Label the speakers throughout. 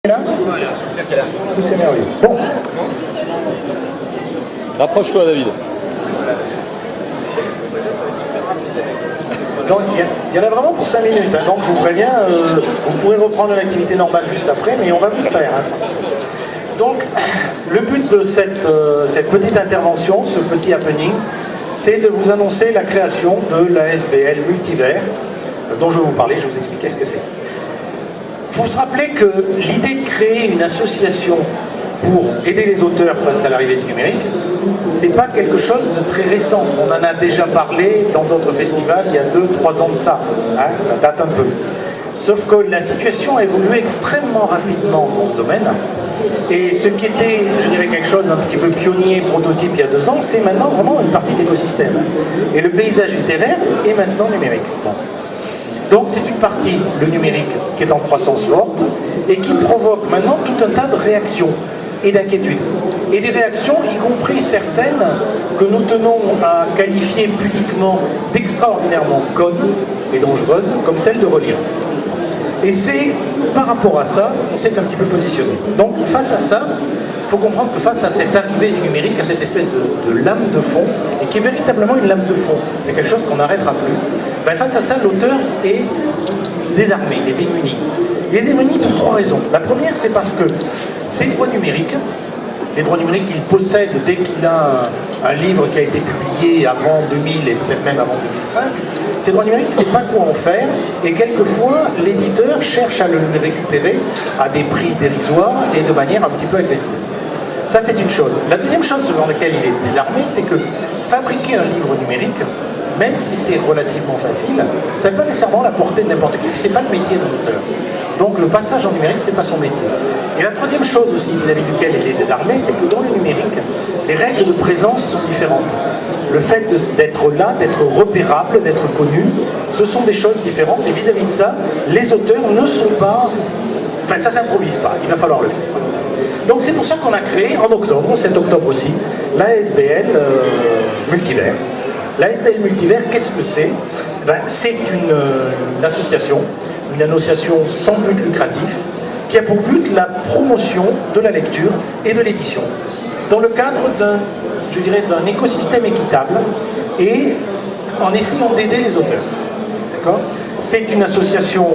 Speaker 1: Là c'est merveilleux. Bon.
Speaker 2: Rapproche-toi, David.
Speaker 1: Donc, il y en a vraiment pour 5 minutes, hein, donc je vous préviens, vous pourrez reprendre l'activité normale juste après, mais on va vous le faire. Hein. Donc, le but de cette petite intervention, ce petit happening, c'est de vous annoncer la création de l'ASBL Multivers, dont je vais vous parler, je vais vous expliquer ce que c'est. Il faut se rappeler que l'idée de créer une association pour aider les auteurs face à l'arrivée du numérique, c'est pas quelque chose de très récent. On en a déjà parlé dans d'autres festivals il y a 2-3 ans de ça. Hein, ça date un peu. Sauf que la situation a évolué extrêmement rapidement dans ce domaine. Et ce qui était, je dirais, quelque chose d'un petit peu pionnier, prototype il y a 2 ans, c'est maintenant vraiment une partie de l'écosystème. Et le paysage littéraire est maintenant numérique. Bon. Donc c'est une partie, le numérique, qui est en croissance forte et qui provoque maintenant tout un tas de réactions et d'inquiétudes. Et des réactions, y compris certaines, que nous tenons à qualifier pudiquement d'extraordinairement connes et dangereuses, comme celle de relire. Et c'est par rapport à ça qu'on s'est un petit peu positionné. Donc face à ça, il faut comprendre que face à cette arrivée du numérique, à cette espèce de lame de fond, et qui est véritablement une lame de fond, c'est quelque chose qu'on n'arrêtera plus, ben face à ça, l'auteur est désarmé, il est démuni. Il est démuni pour 3 raisons. La première, c'est parce que ces droits numériques, les droits numériques qu'il possède dès qu'il a un livre qui a été publié avant 2000 et peut-être même avant 2005, ces droits numériques, il ne sait pas quoi en faire, et quelquefois, l'éditeur cherche à le récupérer à des prix dérisoires et de manière un petit peu agressive. Ça, c'est une chose. La deuxième chose sur laquelle il est désarmé, c'est que fabriquer un livre numérique, même si c'est relativement facile, ça ne peut pas nécessairement la portée de n'importe qui, c'est pas le métier de l'auteur. Donc le passage en numérique, c'est pas son métier. Et la troisième chose aussi vis-à-vis duquel il est désarmé, c'est que dans le numérique, les règles de présence sont différentes. Le fait d'être là, d'être repérable, d'être connu, ce sont des choses différentes. Et vis-à-vis de ça, les auteurs ne sont pas... Enfin, ça ne s'improvise pas, il va falloir le faire. Donc c'est pour ça qu'on a créé, en octobre, au 7 octobre aussi, l'ASBL Multivers. L'ASBL Multivers, qu'est-ce que c'est? Ben, c'est une association sans but lucratif, qui a pour but la promotion de la lecture et de l'édition, dans le cadre d'un écosystème équitable et en essayant d'aider les auteurs. D'accord ? C'est une association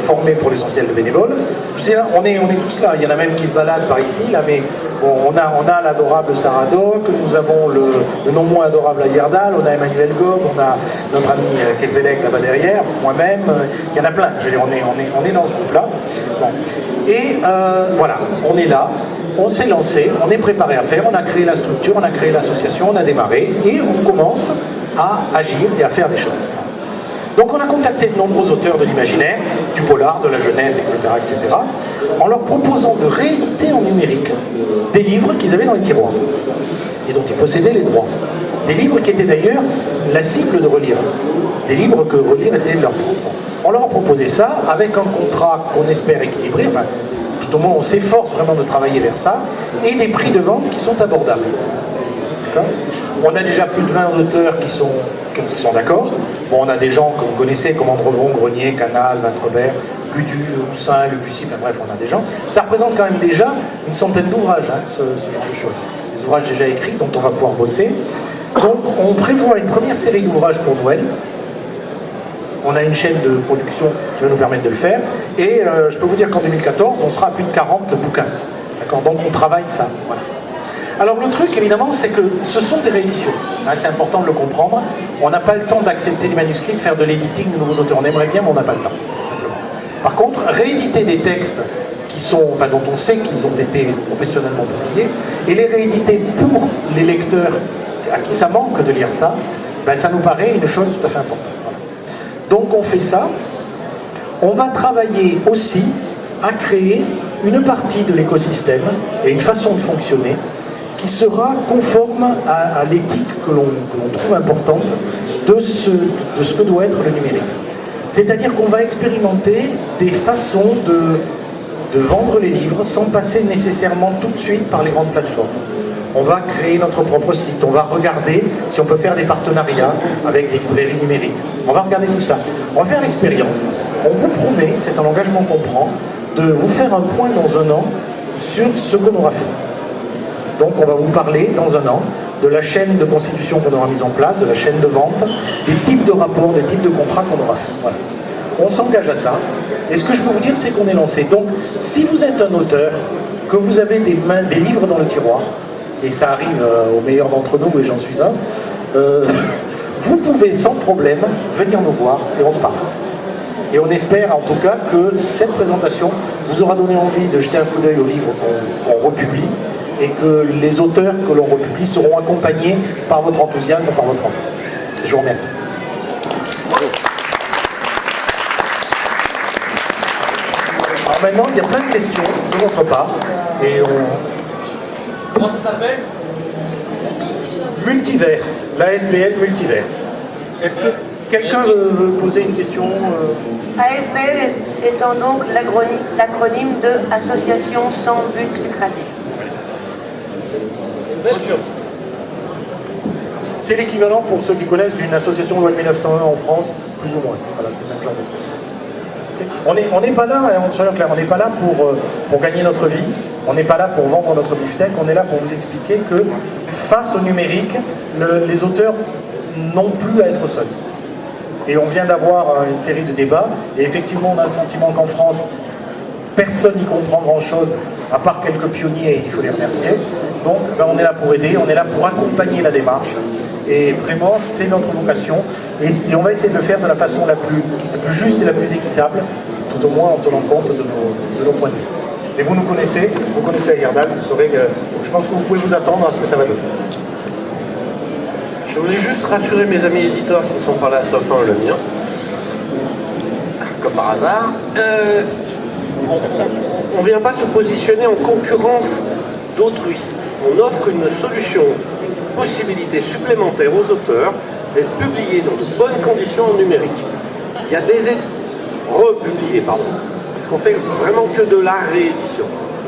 Speaker 1: formée pour l'essentiel de bénévoles. Je sais, on est tous là, il y en a même qui se baladent par ici, là, mais bon, on a l'adorable Sarah Doc, nous avons le non moins adorable Ayerdal, on a Emmanuel Gob, on a notre ami Kefelec là-bas derrière, moi-même, il y en a plein, je veux dire, on est dans ce groupe-là. Bon. Et voilà, on est là, on s'est lancé, on est préparé à faire, on a créé la structure, on a créé l'association, on a démarré, et on commence à agir et à faire des choses. Donc on a contacté de nombreux auteurs de l'imaginaire, du polar, de la jeunesse, etc., etc., en leur proposant de rééditer en numérique des livres qu'ils avaient dans les tiroirs et dont ils possédaient les droits. Des livres qui étaient d'ailleurs la cible de Relire. Des livres que Relire essayait de leur prendre. On leur a proposé ça avec un contrat qu'on espère équilibré, enfin, tout au moins on s'efforce vraiment de travailler vers ça, et des prix de vente qui sont abordables. On a déjà plus de 20 auteurs qui sont d'accord. Bon, on a des gens que vous connaissez comme Andrevon, Grenier, Canal, Vintrebert, Gudu, Houssin, Le Bussy, enfin bref, on a des gens. Ça représente quand même déjà une centaine d'ouvrages, hein, ce genre de choses. Des ouvrages déjà écrits dont on va pouvoir bosser. Donc on prévoit une première série d'ouvrages pour Noël. On a une chaîne de production qui va nous permettre de le faire. Et je peux vous dire qu'en 2014, on sera à plus de 40 bouquins. D'accord ? Donc on travaille ça. Voilà. Alors le truc, évidemment, c'est que ce sont des rééditions. Hein, c'est important de le comprendre. On n'a pas le temps d'accepter les manuscrits, de faire de l'éditing de nouveaux auteurs. On aimerait bien, mais on n'a pas le temps, simplement. Par contre, rééditer des textes dont on sait qu'ils ont été professionnellement publiés, et les rééditer pour les lecteurs à qui ça manque de lire ça, ben, ça nous paraît une chose tout à fait importante. Voilà. Donc on fait ça. On va travailler aussi à créer une partie de l'écosystème et une façon de fonctionner qui sera conforme à l'éthique que l'on trouve importante de ce que doit être le numérique. C'est-à-dire qu'on va expérimenter des façons de vendre les livres sans passer nécessairement tout de suite par les grandes plateformes. On va créer notre propre site, on va regarder si on peut faire des partenariats avec des librairies numériques. On va regarder tout ça. On va faire l'expérience. On vous promet, c'est un engagement qu'on prend, de vous faire un point dans un an sur ce qu'on aura fait. Donc on va vous parler dans un an de la chaîne de constitution qu'on aura mise en place, de la chaîne de vente, des types de rapports, des types de contrats qu'on aura fait. Voilà. On s'engage à ça. Et ce que je peux vous dire, c'est qu'on est lancé. Donc, si vous êtes un auteur, que vous avez des livres dans le tiroir, et ça arrive aux meilleurs d'entre nous, et j'en suis un, vous pouvez sans problème venir nous voir et on se parle. Et on espère en tout cas que cette présentation vous aura donné envie de jeter un coup d'œil aux livres qu'on republie, et que les auteurs que l'on republie seront accompagnés par votre enthousiasme et par votre envie. Je vous remercie. Alors maintenant, il y a plein de questions de votre part. Et
Speaker 2: Comment ça s'appelle?
Speaker 1: Multivers, l'ASBL Multivers. Est-ce que quelqu'un veut poser une question
Speaker 3: ASBL étant donc l'acronyme de Association sans but lucratif.
Speaker 1: C'est l'équivalent, pour ceux qui connaissent, d'une association loi de 1901 en France, plus ou moins. Voilà, c'est le même genre de truc. On n'est pas là, soyons clairs, on n'est pas là pour gagner notre vie, on n'est pas là pour vendre notre beefsteak, on est là pour vous expliquer que face au numérique, les auteurs n'ont plus à être seuls. Et on vient d'avoir une série de débats, et effectivement on a le sentiment qu'en France, personne n'y comprend grand-chose, à part quelques pionniers, il faut les remercier. Donc ben, on est là pour aider, on est là pour accompagner la démarche. Et vraiment, c'est notre vocation. Et on va essayer de le faire de la façon la plus juste et la plus équitable, tout au moins en tenant compte de nos points de vue. Et vous nous connaissez, vous connaissez Agardal, vous saurez que je pense que vous pouvez vous attendre à ce que ça va donner.
Speaker 4: Je voulais juste rassurer mes amis éditeurs qui ne sont pas là, sauf un, le mien, comme par hasard. On ne vient pas se positionner en concurrence d'autrui. On offre une solution, une possibilité supplémentaire aux auteurs d'être publiés dans de bonnes conditions en numérique. Il y a des republiés, pardon, parce qu'on fait vraiment que de la réédition.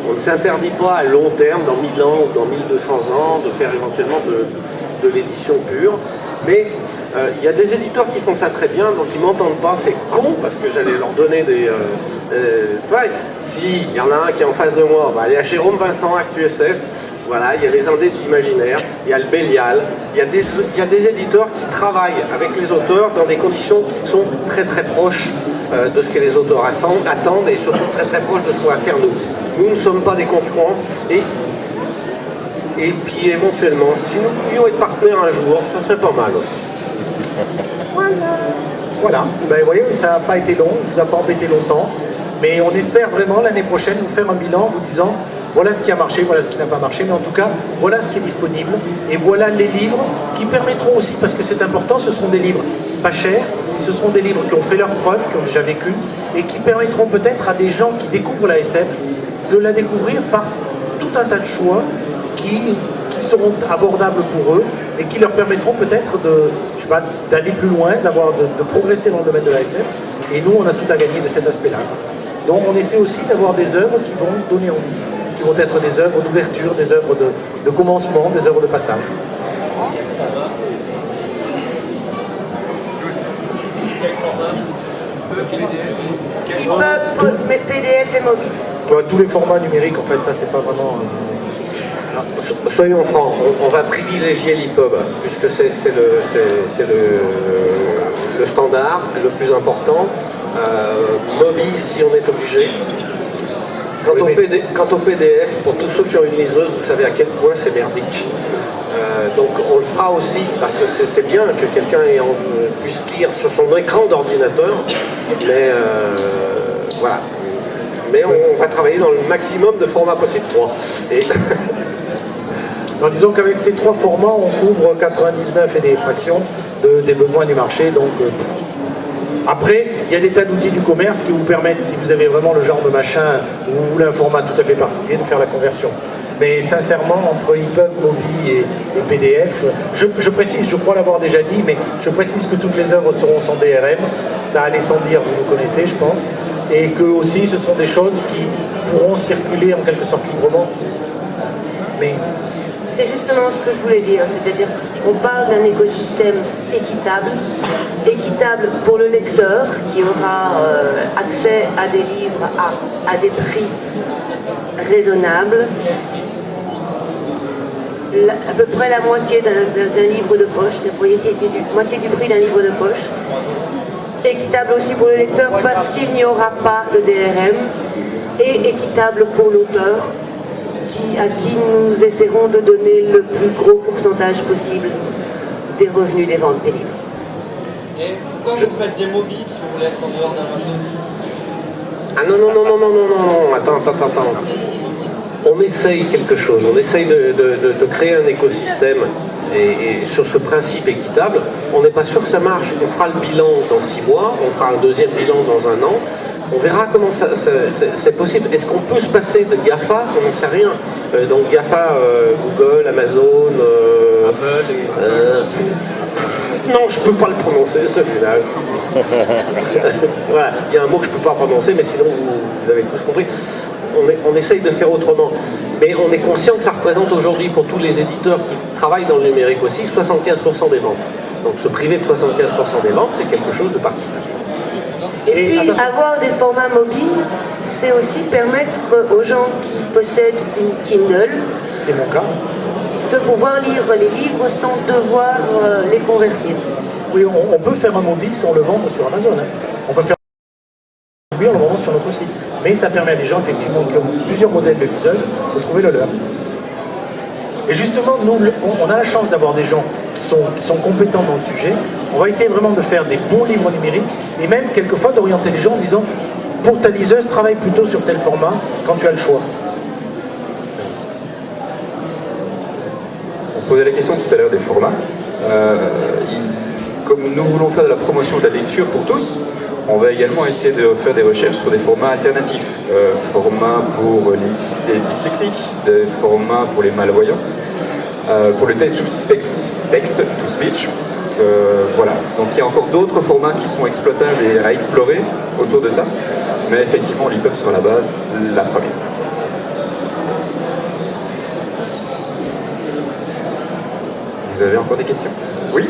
Speaker 4: On ne s'interdit pas à long terme, dans 1000 ans ou dans 1200 ans, de faire éventuellement de l'édition pure. Mais il y a des éditeurs qui font ça très bien, donc ils ne m'entendent pas, c'est con, parce que j'allais leur donner des... s'il y en a un qui est en face de moi, bah, il y a Jérôme Vincent, ActuSF, voilà, il y a les Indés de l'Imaginaire, il y a le Bélial, il y a des éditeurs qui travaillent avec les auteurs dans des conditions qui sont très très proches de ce que les auteurs attendent et surtout très très proches de ce qu'on va faire nous. Nous ne sommes pas des concurrents et puis éventuellement, si nous pouvions être partenaires un jour, ça serait pas mal aussi.
Speaker 1: Voilà, ben, vous voyez, ça n'a pas été long, ça ne vous a pas embêté longtemps, mais on espère vraiment l'année prochaine vous faire un bilan en vous disant voilà ce qui a marché, voilà ce qui n'a pas marché, mais en tout cas, voilà ce qui est disponible, et voilà les livres qui permettront aussi, parce que c'est important, ce seront des livres pas chers, ce seront des livres qui ont fait leurs preuves, qui ont déjà vécu, et qui permettront peut-être à des gens qui découvrent la SF de la découvrir par tout un tas de choix qui seront abordables pour eux, et qui leur permettront peut-être d'aller plus loin, de progresser dans le domaine de la SF, et nous, on a tout à gagner de cet aspect-là. Donc on essaie aussi d'avoir des œuvres qui vont donner envie, qui vont être des œuvres d'ouverture, des œuvres de commencement, des œuvres de passage.
Speaker 3: EPUB, PDF et mobile.
Speaker 1: Tous les formats numériques, en fait, ça c'est pas vraiment...
Speaker 4: Soyons francs, on va privilégier l'EPUB, puisque c'est le standard, le plus important. Mobile, si on est obligé. Quant au PDF, pour tous ceux qui ont une liseuse, vous savez à quel point c'est merdique. Donc on le fera aussi, parce que c'est bien que quelqu'un puisse lire sur son écran d'ordinateur, mais voilà. Mais on va travailler dans le maximum de formats possibles, 3. Et
Speaker 1: Alors, disons qu'avec ces 3 formats, on couvre 99 et des fractions des besoins du marché. Donc, après, il y a des tas d'outils du commerce qui vous permettent, si vous avez vraiment le genre de machin où vous voulez un format tout à fait particulier, de faire la conversion. Mais sincèrement, entre EPUB, Mobi et PDF, je précise, je crois l'avoir déjà dit, mais je précise que toutes les œuvres seront sans DRM, ça allait sans dire, vous nous connaissez, je pense, et que aussi ce sont des choses qui pourront circuler en quelque sorte librement. Mais
Speaker 3: c'est justement ce que je voulais dire, c'est-à-dire qu'on parle d'un écosystème équitable pour le lecteur qui aura accès à des livres à des prix raisonnables, à peu près la moitié d'un livre de poche, moitié du prix d'un livre de poche. Équitable aussi pour le lecteur parce qu'il n'y aura pas de DRM, et équitable pour l'auteur à qui nous essaierons de donner le plus gros pourcentage possible des revenus des ventes des livres.
Speaker 2: Et quand vous faites des mobiles, si vous voulez être en dehors d'Amazon?
Speaker 4: Ah non, attends. On essaye quelque chose, on essaye de créer un écosystème et sur ce principe équitable, on n'est pas sûr que ça marche. On fera le bilan dans 6 mois, on fera un deuxième bilan dans 1 an, on verra comment c'est possible. Est-ce qu'on peut se passer de GAFA? On n'en sait rien. Donc GAFA, Google, Amazon, non, je ne peux pas le prononcer, celui-là. Voilà, il y a un mot que je ne peux pas prononcer, mais sinon vous avez tous compris. On essaye de faire autrement. Mais on est conscient que ça représente aujourd'hui, pour tous les éditeurs qui travaillent dans le numérique aussi, 75% des ventes. Donc se priver de 75% des ventes, c'est quelque chose de particulier.
Speaker 3: Et puis avoir des formats mobiles, c'est aussi permettre aux gens qui possèdent une Kindle,
Speaker 1: C'est mon cas.
Speaker 3: de pouvoir lire les livres sans devoir les convertir.
Speaker 1: Oui, on peut faire un mobile sans le vendre sur Amazon. Hein. On peut faire un mobile en le vendant sur notre site. Mais ça permet à des gens, effectivement, qui ont plusieurs modèles de liseuses, de trouver le leur. Et justement, nous, on a la chance d'avoir des gens qui sont compétents dans le sujet. On va essayer vraiment de faire des bons livres numériques et même, quelquefois, d'orienter les gens en disant « Pour ta liseuse, travaille plutôt sur tel format quand tu as le choix. »
Speaker 5: On posait la question tout à l'heure des formats. Comme nous voulons faire de la promotion de la lecture pour tous, on va également essayer de faire des recherches sur des formats alternatifs. Formats pour les dyslexiques, des formats pour les malvoyants, pour le text-to-speech. Voilà. Donc il y a encore d'autres formats qui sont exploitables et à explorer autour de ça. Mais effectivement, l'EPUB sera la base, la première. Vous avez encore des questions? Oui?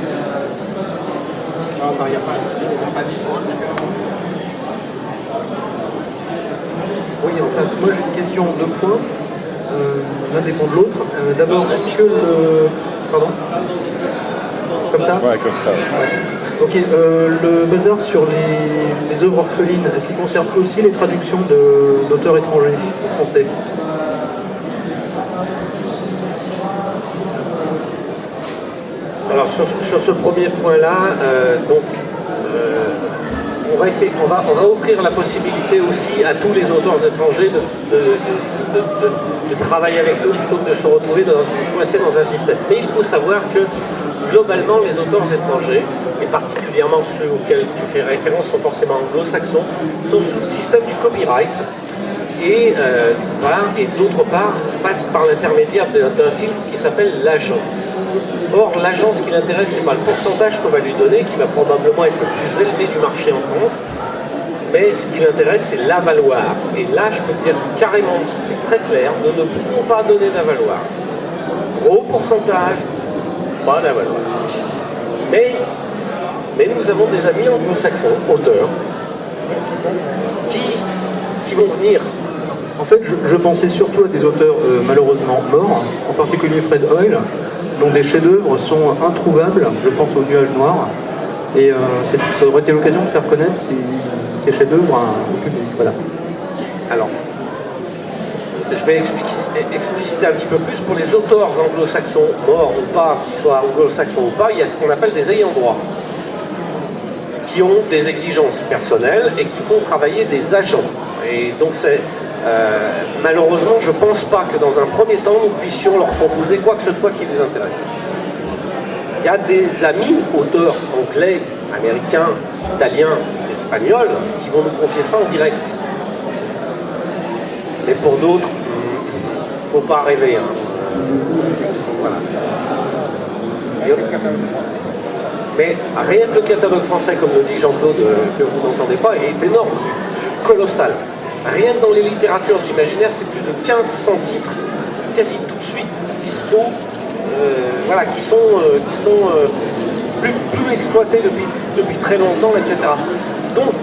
Speaker 6: Oui, enfin, moi j'ai une question, 2 points. L'un dépend de l'autre. D'abord, est-ce que le... Pardon? Comme ça?
Speaker 7: Ouais, comme ça.
Speaker 6: Ouais. Ok, le bazar sur les œuvres orphelines, est-ce qu'il concerne aussi les traductions d'auteurs étrangers en français?
Speaker 4: Alors sur ce premier point-là, on va offrir la possibilité aussi à tous les auteurs étrangers de travailler avec nous plutôt que de se retrouver coincés dans un système. Mais il faut savoir que globalement les auteurs étrangers, et particulièrement ceux auxquels tu fais référence sont forcément anglo-saxons, sont sous le système du copyright et, et d'autre part passent par l'intermédiaire d'un filtre qui s'appelle l'agent. Or, l'agent, ce qui l'intéresse, c'est pas le pourcentage qu'on va lui donner, qui va probablement être le plus élevé du marché en France, mais ce qui l'intéresse, c'est l'avaloir. Et là, je peux te dire carrément, c'est très clair, nous ne pouvons pas donner d'avaloir. Gros pourcentage, pas d'avaloir. Mais nous avons des amis anglo-saxons, auteurs, qui vont venir.
Speaker 6: En fait, je pensais surtout à des auteurs malheureusement morts, en particulier Fred Hoyle, dont les chefs-d'œuvre sont introuvables, je pense au Nuage Noir, et ça aurait été l'occasion de faire connaître ces chefs-d'œuvre au public. Voilà.
Speaker 4: Alors, je vais expliciter un petit peu plus. Pour les auteurs anglo-saxons morts ou pas, qu'ils soient anglo-saxons ou pas, il y a ce qu'on appelle des ayants droit, qui ont des exigences personnelles et qui font travailler des agents. Et donc malheureusement, je ne pense pas que dans un premier temps, nous puissions leur proposer quoi que ce soit qui les intéresse. Il y a des amis auteurs anglais, américains, italiens, espagnols qui vont nous confier ça en direct. Mais pour d'autres, il ne faut pas rêver. Hein. Voilà. Mais rien que le catalogue français, comme le dit Jean-Claude, que vous n'entendez pas, est énorme, colossal. Rien que dans les littératures d'imaginaire, c'est plus de 1500 titres, quasi tout de suite dispo voilà, qui sont plus exploités depuis très longtemps, etc. Donc,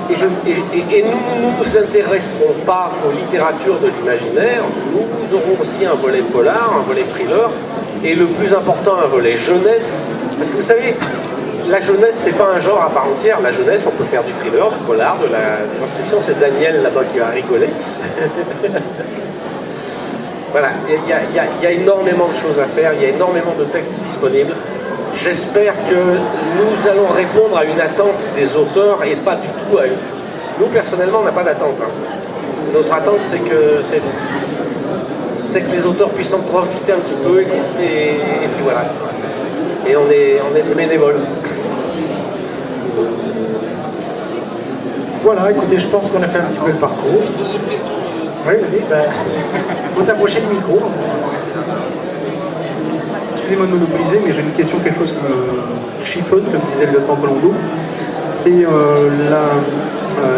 Speaker 4: et nous ne nous intéresserons pas aux littératures de l'imaginaire, nous aurons aussi un volet polar, un volet thriller, et le plus important, un volet jeunesse, parce que vous savez, la jeunesse, c'est pas un genre à part entière. La jeunesse, on peut faire du thriller, du polar, de la science-fiction. C'est Daniel là-bas qui va rigoler. Voilà, il y a énormément de choses à faire, il y a énormément de textes disponibles. J'espère que nous allons répondre à une attente des auteurs et pas du tout à une. Nous, personnellement, on n'a pas d'attente. Hein. Notre attente, c'est que les auteurs puissent en profiter un petit peu et puis voilà. Et on est des bénévoles.
Speaker 1: Voilà, écoutez, je pense qu'on a fait un petit peu le parcours. Oui, vas-y, faut t'approcher du micro.
Speaker 6: Excusez-moi de monopoliser, mais j'ai une question, quelque chose qui me chiffonne, comme disait le lieutenant Colombo. C'est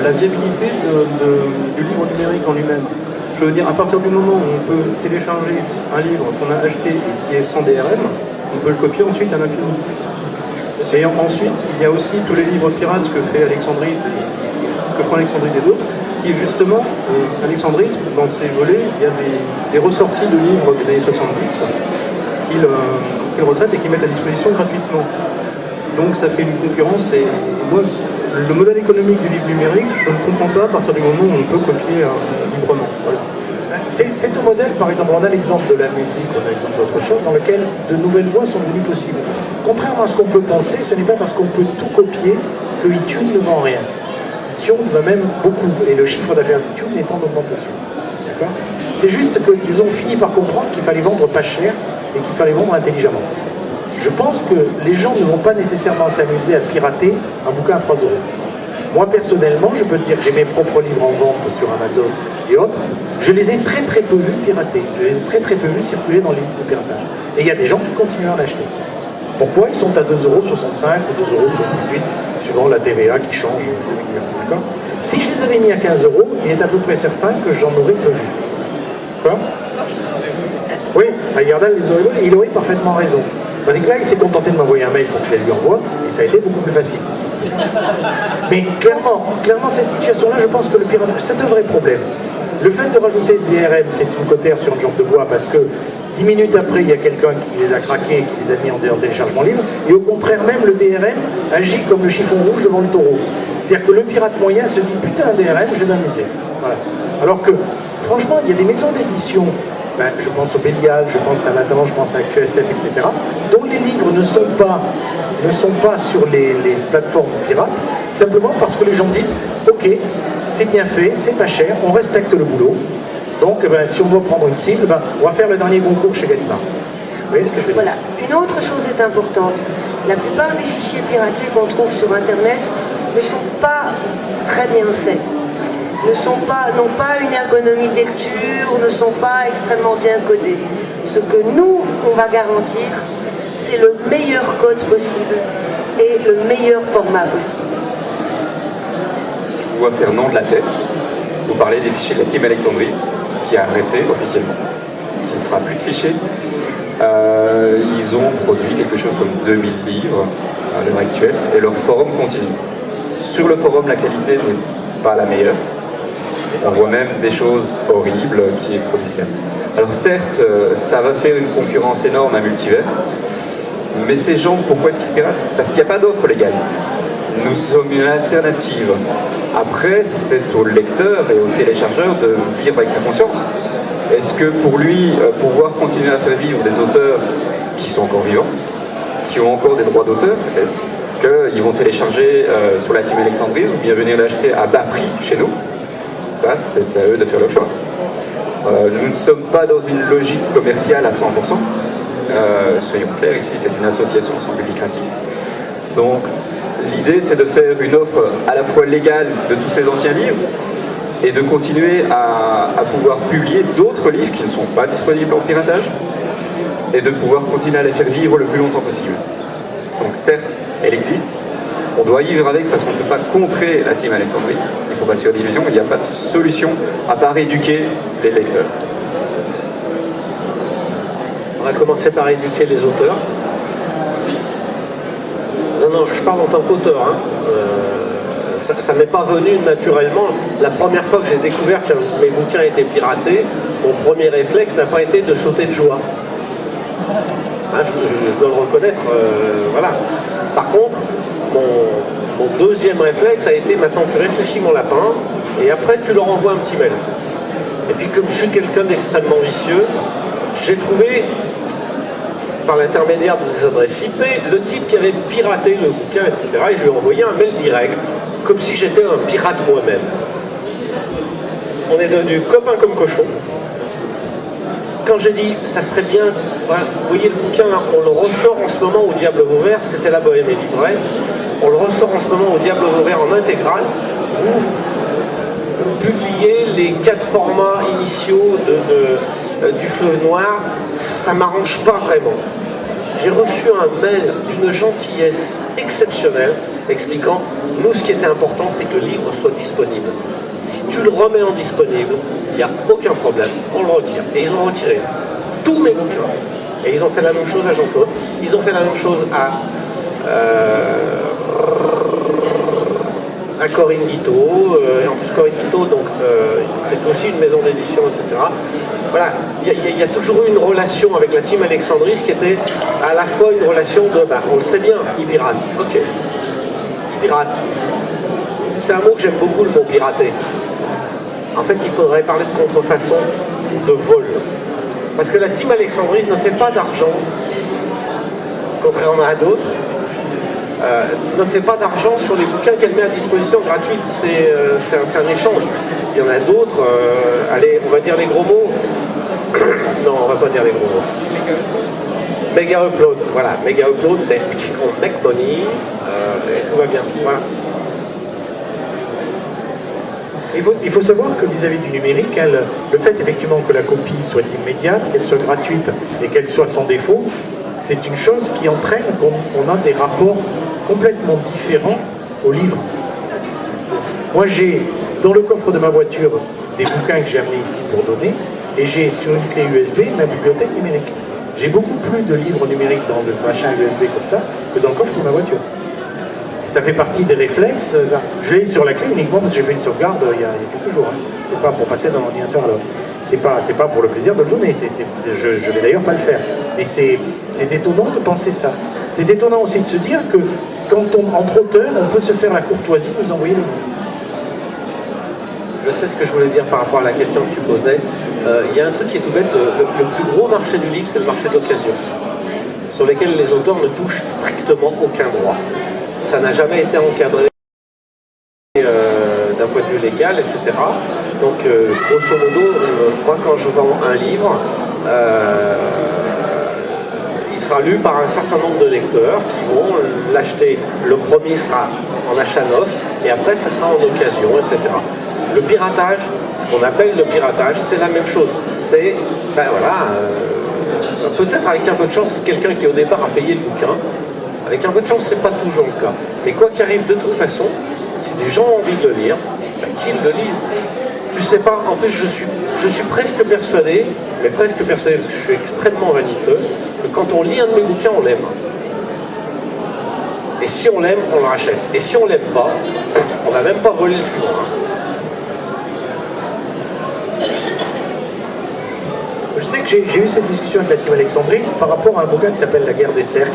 Speaker 6: la viabilité du livre numérique en lui-même. Je veux dire, à partir du moment où on peut télécharger un livre qu'on a acheté et qui est sans DRM, on peut le copier ensuite à l'infini. Et ensuite, il y a aussi tous les livres pirates, ce que fait Alexandris, que font Alexandris et d'autres, qui justement, Alexandris, dans ses volets, il y a des ressorties de livres des années 70 qu'ils retraitent et qu'ils mettent à disposition gratuitement. Donc ça fait une concurrence, et moi, le modèle économique du livre numérique, je ne comprends pas à partir du moment où on peut copier librement. Voilà.
Speaker 1: C'est un modèle, par exemple, on a l'exemple de la musique, on a l'exemple d'autre chose, dans lequel de nouvelles voies sont devenues possibles. Contrairement à ce qu'on peut penser, ce n'est pas parce qu'on peut tout copier que iTunes ne vend rien. iTunes va même beaucoup, et le chiffre d'affaires d'iTunes est en augmentation. D'accord ? C'est juste qu'ils ont fini par comprendre qu'il fallait vendre pas cher et qu'il fallait vendre intelligemment. Je pense que les gens ne vont pas nécessairement s'amuser à pirater un bouquin à 3 €. Moi, personnellement, je peux te dire que j'ai mes propres livres en vente sur Amazon et autres. Je les ai très très peu vus pirater. Je les ai très très peu vus circuler dans les listes de piratage. Et il y a des gens qui continuent à en acheter. Pourquoi ? Ils sont à 2,65 € ou 2,78 €, suivant la TVA qui change assez régulièrement. D'accord ? Si je les avais mis à 15 €, il est à peu près certain que j'en aurais peu vu. Quoi ? Oui, Yardal les aurait volés, il aurait parfaitement raison. Tandis que là, il s'est contenté de m'envoyer un mail pour que je les lui envoie, et ça a été beaucoup plus facile. Mais clairement, cette situation-là, je pense que le piratage, c'est un vrai problème. Le fait de rajouter des DRM, c'est une cotère sur une jambe de bois, parce que 10 minutes après, il y a quelqu'un qui les a craqués, qui les a mis en téléchargement libre, et au contraire, même le DRM agit comme le chiffon rouge devant le taureau. C'est-à-dire que le pirate moyen se dit, putain, un DRM, je vais m'amuser. Voilà. Alors que, franchement, il y a des maisons d'édition, je pense au Bélial, je pense à Nathan, je pense à QSF, etc., dont les livres ne sont pas sur les plateformes pirates, simplement parce que les gens disent, ok, c'est bien fait, c'est pas cher, on respecte le boulot, donc si on doit prendre une cible, on va faire le dernier concours chez Gallimard. Vous voyez ce que je veux dire ?
Speaker 3: Voilà. Une autre chose est importante. La plupart des fichiers piratés qu'on trouve sur Internet ne sont pas très bien faits. N'ont pas une ergonomie de lecture, ne sont pas extrêmement bien codés. Ce que nous, on va garantir, c'est le meilleur code possible et le meilleur format possible.
Speaker 5: Je vois Fernand de la tête. Vous parlez des fichiers de la Team Alexandris, qui a arrêté officiellement, qui ne fera plus de fichiers. Ils ont produit quelque chose comme 2000 livres à l'heure actuelle, et leur forum continue. Sur le forum, la qualité n'est pas la meilleure. On voit même des choses horribles qui est produites. Alors certes, ça va faire une concurrence énorme à Multivers, mais ces gens, pourquoi est-ce qu'ils piratent ? Parce qu'il n'y a pas d'offre légale. Nous sommes une alternative. Après, c'est au lecteur et au téléchargeur de vivre avec sa conscience. Est-ce que pour lui, pouvoir continuer à faire vivre des auteurs qui sont encore vivants, qui ont encore des droits d'auteur, est-ce qu'ils vont télécharger sur la Team Alexandris ou bien venir l'acheter à bas prix chez nous ? Ça, c'est à eux de faire leur choix. Nous ne sommes pas dans une logique commerciale à 100%. Soyons clairs, ici, c'est une association sans but lucratif. Donc, l'idée, c'est de faire une offre à la fois légale de tous ces anciens livres et de continuer à pouvoir publier d'autres livres qui ne sont pas disponibles en piratage et de pouvoir continuer à les faire vivre le plus longtemps possible. Donc, certes, elle existe. On doit y vivre avec parce qu'on ne peut pas contrer la Team Alexandris. Il ne faut pas se faire d'illusions, il n'y a pas de solution à part éduquer les lecteurs.
Speaker 4: va commencer par éduquer les auteurs. Non, je parle en tant qu'auteur. Hein. Ça ne m'est pas venu naturellement. La première fois que j'ai découvert que mes bouquins étaient piratés, mon premier réflexe n'a pas été de sauter de joie. Hein, je dois le reconnaître. Voilà. Par contre, mon deuxième réflexe a été maintenant tu réfléchis mon lapin et après tu leur envoies un petit mail. Et puis comme je suis quelqu'un d'extrêmement vicieux, j'ai trouvé par l'intermédiaire des adresses IP, le type qui avait piraté le bouquin, etc. Et je lui ai envoyé un mail direct, comme si j'étais un pirate moi-même. On est devenus copains comme cochons. Quand j'ai dit, ça serait bien, voilà, vous voyez le bouquin, là, on le ressort en ce moment au Diable Vauvert, c'était La Bohème et l'Ivraie. On le ressort en ce moment au Diable Vauvert en intégrale. Vous publiez les 4 formats initiaux du Fleuve Noir, ça ne m'arrange pas vraiment. J'ai reçu un mail d'une gentillesse exceptionnelle expliquant, nous ce qui était important c'est que le livre soit disponible. Si tu le remets en disponible, il n'y a aucun problème, on le retire. Et ils ont retiré tous mes bouquins. Et ils ont fait la même chose à Jean-Claude, ils ont fait la même chose à Corinne Guiteau, et en plus Corinne Guiteau, donc c'est aussi une maison d'édition, etc. Voilà, il y a toujours eu une relation avec la team Alexandris qui était à la fois une relation de, on le sait bien, ils piratent, ok, ils piratent. C'est un mot que j'aime beaucoup, le mot pirater. En fait, il faudrait parler de contrefaçon, de vol. Parce que la team Alexandris ne fait pas d'argent, contrairement à d'autres, ne fait pas d'argent sur les bouquins qu'elle met à disposition gratuite, c'est un échange. Il y en a d'autres, allez, on va dire les gros mots. Non, on va pas dire les gros mots. Mega Upload, voilà, Mega Upload, c'est on make money, et tout va bien, voilà.
Speaker 1: Il faut savoir que vis-à-vis du numérique, le fait effectivement que la copie soit immédiate, qu'elle soit gratuite et qu'elle soit sans défaut, c'est une chose qui entraîne qu'on a des rapports complètement différents au livre. Moi j'ai dans le coffre de ma voiture des bouquins que j'ai amenés ici pour donner et j'ai sur une clé USB ma bibliothèque numérique. J'ai beaucoup plus de livres numériques dans le machin USB comme ça que dans le coffre de ma voiture. Ça fait partie des réflexes. Je l'ai sur la clé uniquement parce que j'ai fait une sauvegarde il y a quelques jours. Hein. C'est pas pour passer d'un ordinateur à l'autre. C'est pas pour le plaisir de le donner. Je vais d'ailleurs pas le faire. Et c'est étonnant de penser ça. C'est étonnant aussi de se dire que quand entre auteurs, on peut se faire la courtoisie de nous envoyer le livre.
Speaker 4: Je sais ce que je voulais dire par rapport à la question que tu posais. Il y a un truc qui est tout bête. Le plus gros marché du livre, c'est le marché de l'occasion, sur lequel les auteurs ne touchent strictement aucun droit. Ça n'a jamais été encadré d'un point de vue légal, etc. Donc, grosso modo, moi, quand je vends un livre, il sera lu par un certain nombre de lecteurs qui vont l'acheter. Le premier sera en achat neuf, et après, ça sera en occasion, etc. Le piratage, ce qu'on appelle le piratage, c'est la même chose. C'est, peut-être avec un peu de chance, quelqu'un qui au départ a payé le bouquin. Avec un peu de chance, c'est pas toujours le cas. Mais quoi qu'il arrive, de toute façon, si des gens ont envie de le lire, qu'ils le lisent. Tu sais pas, en plus, je suis presque persuadé, parce que je suis extrêmement vaniteux, que quand on lit un de mes bouquins, on l'aime. Et si on l'aime, on le rachète. Et si on l'aime pas, on va même pas voler le suivant.
Speaker 1: Je sais que j'ai eu cette discussion avec la team Alexandris par rapport à un bouquin qui s'appelle La Guerre des Cercles,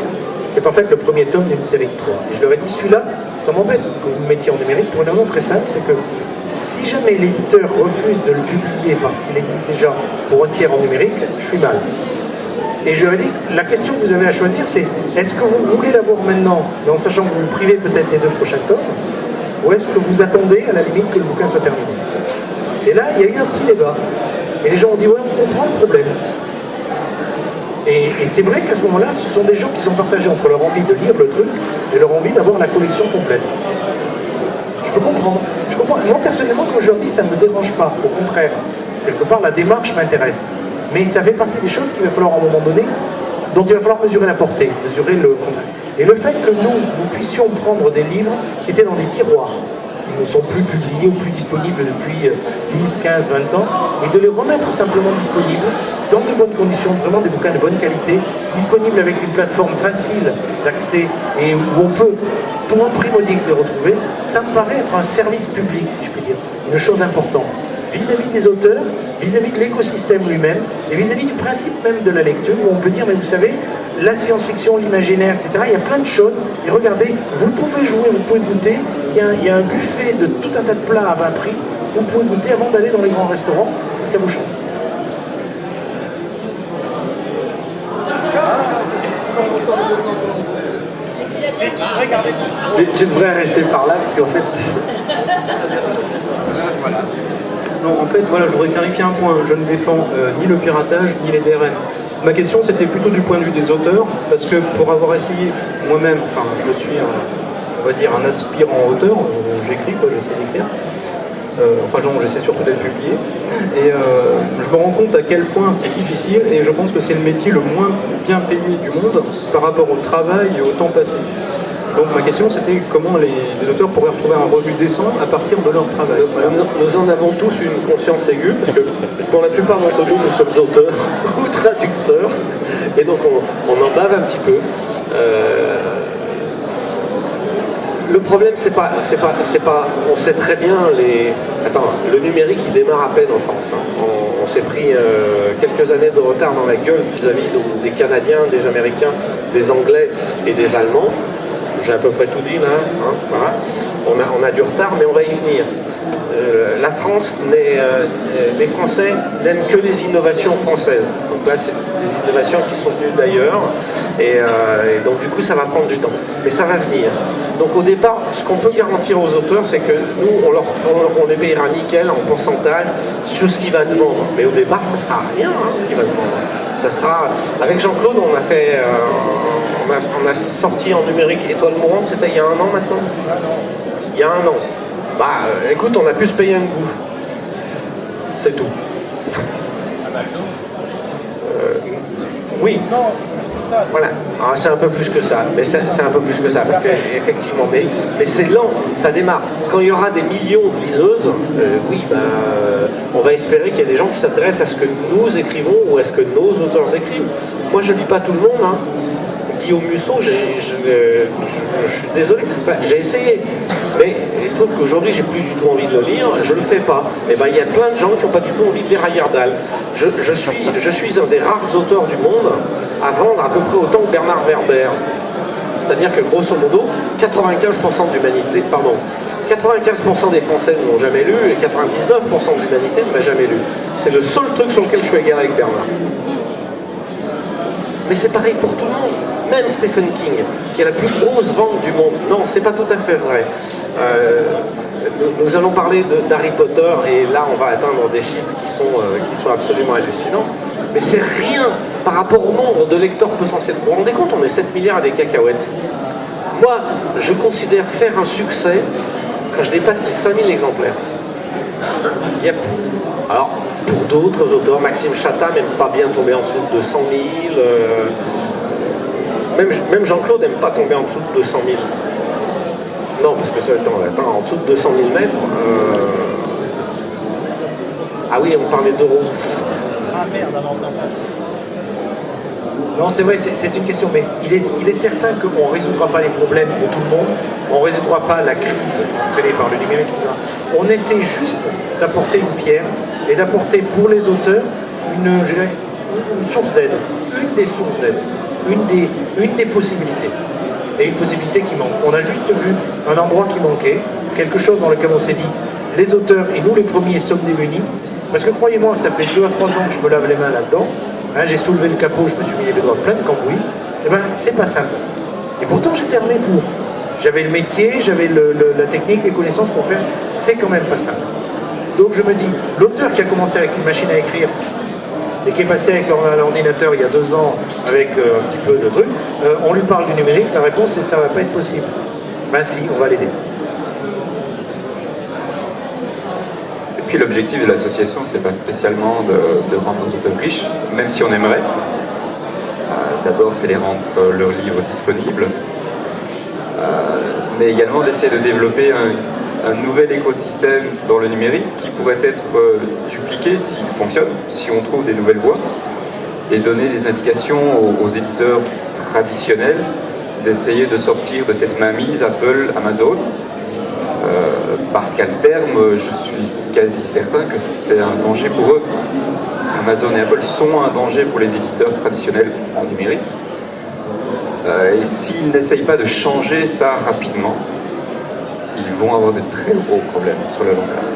Speaker 1: qui est en fait le premier tome d'une série de 3. Et je leur ai dit, celui-là, ça m'embête que vous le mettiez en numérique pour une raison très simple, c'est que si jamais l'éditeur refuse de le publier parce qu'il existe déjà pour un tiers en numérique, je suis mal. Et je leur ai dit, la question que vous avez à choisir, c'est est-ce que vous voulez l'avoir maintenant, mais en sachant que vous le privez peut-être les 2 prochains tomes, ou est-ce que vous attendez à la limite que le bouquin soit terminé? Et là, il y a eu un petit débat. Et les gens ont dit, ouais, on comprend le problème. Et c'est vrai qu'à ce moment-là, ce sont des gens qui sont partagés entre leur envie de lire le truc et leur envie d'avoir la collection complète. Je peux comprendre. Je comprends. Moi, personnellement, comme je leur dis, ça ne me dérange pas. Au contraire, quelque part, la démarche m'intéresse. Mais ça fait partie des choses qu'il va falloir à un moment donné, dont il va falloir mesurer la portée, mesurer le contraire. Et le fait que nous puissions prendre des livres qui étaient dans des tiroirs, qui ne sont plus publiés ou plus disponibles depuis 10, 15, 20 ans, et de les remettre simplement disponibles, dans de bonnes conditions, vraiment des bouquins de bonne qualité, disponibles avec une plateforme facile d'accès et où on peut, pour un prix modique, les retrouver, ça me paraît être un service public, si je puis dire, une chose importante, vis-à-vis des auteurs, vis-à-vis de l'écosystème lui-même, et vis-à-vis du principe même de la lecture, où on peut dire, mais vous savez, la science-fiction, l'imaginaire, etc., il y a plein de choses, et regardez, vous pouvez jouer, vous pouvez goûter, il y a un buffet de tout un tas de plats à bas prix, vous pouvez goûter avant d'aller dans les grands restaurants, si ça vous chante.
Speaker 4: Tu devrais rester par là, parce qu'en fait...
Speaker 6: Non, en fait, voilà, je voudrais clarifier un point. Je ne défends ni le piratage, ni les DRM. Ma question, c'était plutôt du point de vue des auteurs, parce que pour avoir essayé moi-même, enfin, je suis, on va dire, un aspirant auteur, j'écris, quoi, j'essaie d'écrire. Enfin non, j'essaie surtout d'être publié. Et je me rends compte à quel point c'est difficile, et je pense que c'est le métier le moins bien payé du monde par rapport au travail et au temps passé. Donc ma question c'était comment les auteurs pourraient retrouver un revenu décent à partir de leur travail.
Speaker 4: Nous en avons tous une conscience aiguë, parce que pour la plupart d'entre nous, nous sommes auteurs ou traducteurs, et donc on en bave un petit peu. Le problème, c'est pas, on sait très bien le numérique il démarre à peine en France. Hein. On s'est pris quelques années de retard dans la gueule vis-à-vis des Canadiens, des Américains, des Anglais et des Allemands. J'ai à peu près tout dit là, hein, voilà. On a du retard, mais on va y venir. La France, les Français n'aiment que les innovations françaises. Donc là, c'est des innovations qui sont venues d'ailleurs, et donc du coup, ça va prendre du temps. Mais ça va venir. Donc au départ, ce qu'on peut garantir aux auteurs, c'est que nous, on les payera nickel en pourcentage sur ce qui va se vendre. Mais au départ, ça ne sera rien ce qui va se vendre. Ça sera, avec Jean-Claude, on a fait, on a sorti en numérique Étoile Mourante, c'était il y a 1 an maintenant. Il y a 1 an. Bah, écoute, on a pu se payer un gouffre. C'est tout. Oui. Voilà. Alors, c'est un peu plus que ça. Mais c'est un peu plus que ça. Parce que, effectivement, mais c'est lent. Ça démarre. Quand il y aura des millions de liseuses, on va espérer qu'il y a des gens qui s'intéressent à ce que nous écrivons ou à ce que nos auteurs écrivent. Moi, je ne lis pas tout le monde. Hein. Guillaume Musso, je suis désolé, enfin, j'ai essayé, mais il se trouve qu'aujourd'hui j'ai plus du tout envie de le lire, je ne le fais pas. Et ben il y a plein de gens qui n'ont pas du tout envie de lire Heyerdahl. Je suis un des rares auteurs du monde à vendre à peu près autant que Bernard Werber. C'est-à-dire que grosso modo, 95% de l'humanité, 95% des Français ne l'ont jamais lu et 99% de l'humanité ne l'a jamais lu. C'est le seul truc sur lequel je suis égaré avec Bernard. Mais c'est pareil pour tout le monde. Même Stephen King, qui a la plus grosse vente du monde. Non, c'est pas tout à fait vrai. Nous allons parler d'Harry Potter, et là on va atteindre des chiffres qui sont absolument hallucinants. Mais c'est rien par rapport au nombre de lecteurs potentiels. Vous vous rendez compte, on est 7 milliards à des cacahuètes. Moi, je considère faire un succès quand je dépasse les 5000 exemplaires. Yep. Alors, pour d'autres auteurs, Maxime Chatham n'aime pas bien tomber en dessous de 200 000. Même Jean-Claude n'aime pas tomber en dessous de 200 000. Non, parce que ça va être en dessous de 200 000 mètres. Ah oui, on parlait d'euros.
Speaker 2: Ah merde, alors en face.
Speaker 1: Non, c'est vrai, c'est une question, mais il est certain qu'on ne résoudra pas les problèmes de tout le monde, on ne résoudra pas la crise entraînée par le numérique, etc. On essaie juste d'apporter une pierre et d'apporter pour les auteurs une source d'aide, une des sources d'aide, une des possibilités. Et une possibilité qui manque. On a juste vu un endroit qui manquait, quelque chose dans lequel on s'est dit, les auteurs, et nous les premiers, sommes démunis, parce que croyez-moi, ça fait 2 à 3 ans que je me lave les mains là-dedans. Hein, j'ai soulevé le capot, je me suis mis les doigts pleins de cambouis. Eh bien, c'est pas simple. Et pourtant, j'étais armé pour. J'avais le métier, j'avais la technique, les connaissances pour faire. C'est quand même pas simple. Donc je me dis, l'auteur qui a commencé avec une machine à écrire et qui est passé avec l'ordinateur il y a 2 ans avec un petit peu de trucs, on lui parle du numérique, la réponse c'est ça va pas être possible. Ben si, on va l'aider.
Speaker 5: Et puis l'objectif de l'association, c'est pas spécialement de rendre nos auteurs riches, même si on aimerait. D'abord, c'est les rendre leurs livres disponibles, mais également d'essayer de développer un nouvel écosystème dans le numérique qui pourrait être dupliqué s'il fonctionne, si on trouve des nouvelles voies. et donner des indications aux éditeurs traditionnels d'essayer de sortir de cette mainmise Apple, Amazon, parce qu'à terme, je suis quasi certain que c'est un danger pour eux. Amazon et Apple sont un danger pour les éditeurs traditionnels en numérique. Et s'ils n'essayent pas de changer ça rapidement, ils vont avoir de très gros problèmes sur le long terme.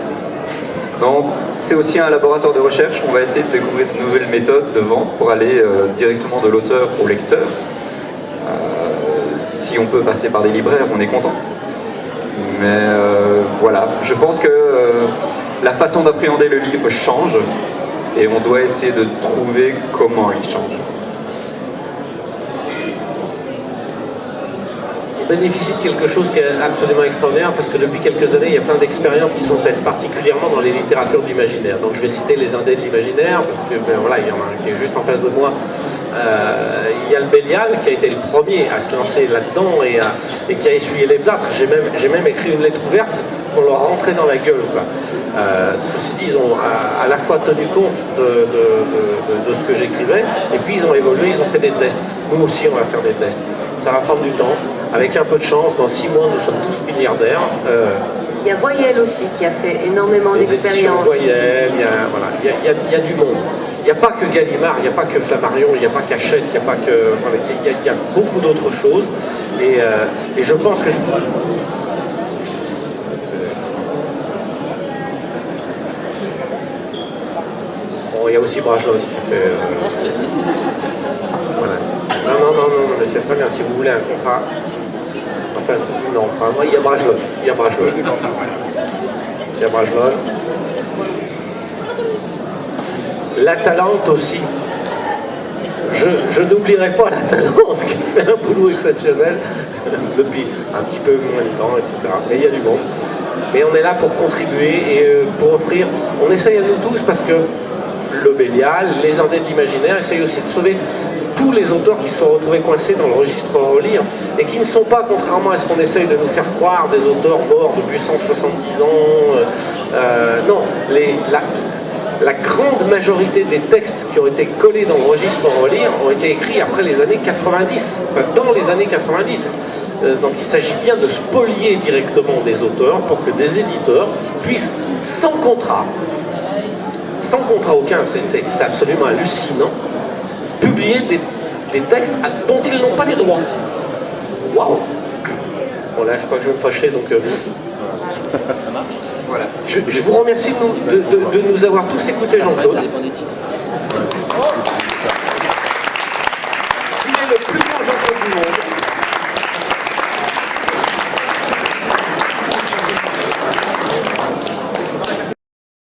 Speaker 5: Donc c'est aussi un laboratoire de recherche. On va essayer de découvrir de nouvelles méthodes de vente pour aller directement de l'auteur au lecteur. Si on peut passer par des libraires, on est content. Mais voilà, je pense que la façon d'appréhender le livre change et on doit essayer de trouver comment il change.
Speaker 4: On bénéficie de quelque chose qui est absolument extraordinaire parce que depuis quelques années, il y a plein d'expériences qui sont faites, particulièrement dans les littératures de l'imaginaire. Donc je vais citer les indés de l'imaginaire, parce que voilà, il y en a un qui est juste en face de moi. Il y a le Bélial qui a été le premier à se lancer là-dedans et qui a essuyé les plâtres. J'ai même écrit une lettre ouverte pour leur rentrer dans la gueule. Ceci dit, ils ont à la fois tenu compte de ce que j'écrivais et puis ils ont évolué, ils ont fait des tests. Nous aussi, on va faire des tests. Ça va prendre du temps. Avec un peu de chance, dans 6 mois, nous sommes tous milliardaires.
Speaker 3: Il y a Voyelle aussi qui a fait énormément d'expériences.
Speaker 4: Voyelle, il y a du monde. Il n'y a pas que Gallimard, il n'y a pas que Flammarion, il n'y a pas qu'Hachette, il n'y a pas que... il y a beaucoup d'autres choses. Et je pense que... Bon, il y a aussi Brajlon qui fait... Voilà. Non, mais c'est très bien. Si vous voulez un contrat... Enfin, non, enfin, moi, il y a Brajlon. Il y a Brajlon. La Talente aussi. Je n'oublierai pas la Talente qui fait un boulot exceptionnel depuis un petit peu moins de temps, etc. Mais il y a du monde. Mais on est là pour contribuer et pour offrir. On essaye à nous tous parce que le Bélial, les indés de l'imaginaire essayent aussi de sauver tous les auteurs qui se sont retrouvés coincés dans le registre relire et qui ne sont pas, contrairement à ce qu'on essaye de nous faire croire, des auteurs morts depuis 170 ans. Non, la grande majorité des textes qui ont été collés dans le registre relire ont été écrits après les années 90, enfin dans les années 90. Donc il s'agit bien de spolier directement des auteurs pour que des éditeurs puissent, sans contrat aucun, c'est absolument hallucinant, publier des textes dont ils n'ont pas les droits. Waouh! Bon là, je crois que je vais me fâcher, donc... Voilà. Je vous remercie de nous avoir tous écoutés, Jean-Claude.